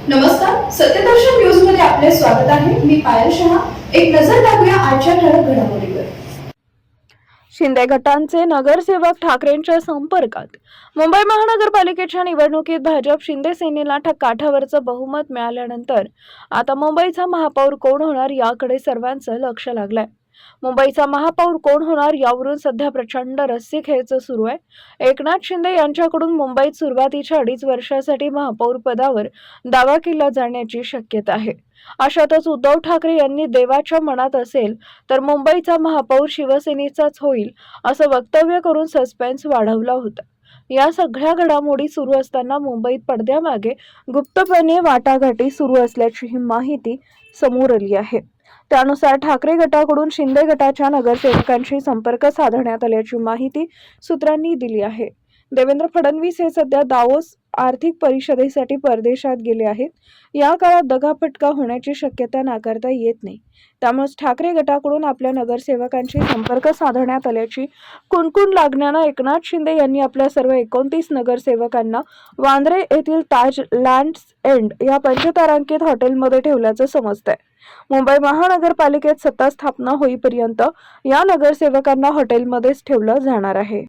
नमस्कार, सत्यदर्शन न्यूज मध्ये आपले स्वागत आहे. मी पायल शहा. एक नजर टाकूया आजच्या ठळक घडामोडीवर. शिंदे गटांचे नगरसेवक ठाकरेंच्या संपर्कात. मुंबई महानगरपालिकेच्या निवडणुकीत भाजप शिंदे सेनेला काठावरचं बहुमत मिळाल्यानंतर आता मुंबईचा महापौर कोण होणार याकडे सर्वांचं लक्ष लागलंय. मुंबईचा महापौर कोण होणार यावरून सध्या प्रचंड रस्सीखेच सुरू आहे. एकनाथ शिंदे यांच्याकडून मुंबईत सुरुवातीच्या 2.5 वर्षासाठी महापौर पदावर दावा केला जाण्याची शक्यता आहे. अशातच उद्धव ठाकरे यांनी देवाच्या मनात असेल तर मुंबईचा महापौर शिवसेनेचाच होईल असं वक्तव्य करून सस्पेन्स वाढवला होता. या सगळ्या घडामोडी सुरू असताना मुंबईत पडद्यामागे गुप्तपणे वाटाघाटी सुरू असल्याची माहिती समोर आली आहे. त्यानुसार ठाकरे गटाकडून शिंदे गटाच्या नगरसेवकांशी संपर्क साधण्यात आल्याची माहिती सूत्रांनी दिली आहे. देवेंद्र फडणवीस हे सध्या दावोस आर्थिक परिषदेसाठी परदेशात गेले आहेत. या काळात दगाफटका होण्याची शक्यता नाकारता येत नाही. त्यामुळे ठाकरे गटाकडून आपल्या नगरसेवकांशी संपर्क साधण्यात आल्याची कुणकुण लागण्यानं एकनाथ शिंदे यांनी आपल्या सर्व 29 नगरसेवकांना वांद्रे येथील ताज लँड्स एंड या पंचतारांकित हॉटेलमध्ये ठेवल्याचं समजतंय. मुंबई महानगरपालिकेत सत्ता स्थापना होईपर्यंत या नगरसेवकांना हॉटेलमध्येच ठेवलं जाणार आहे.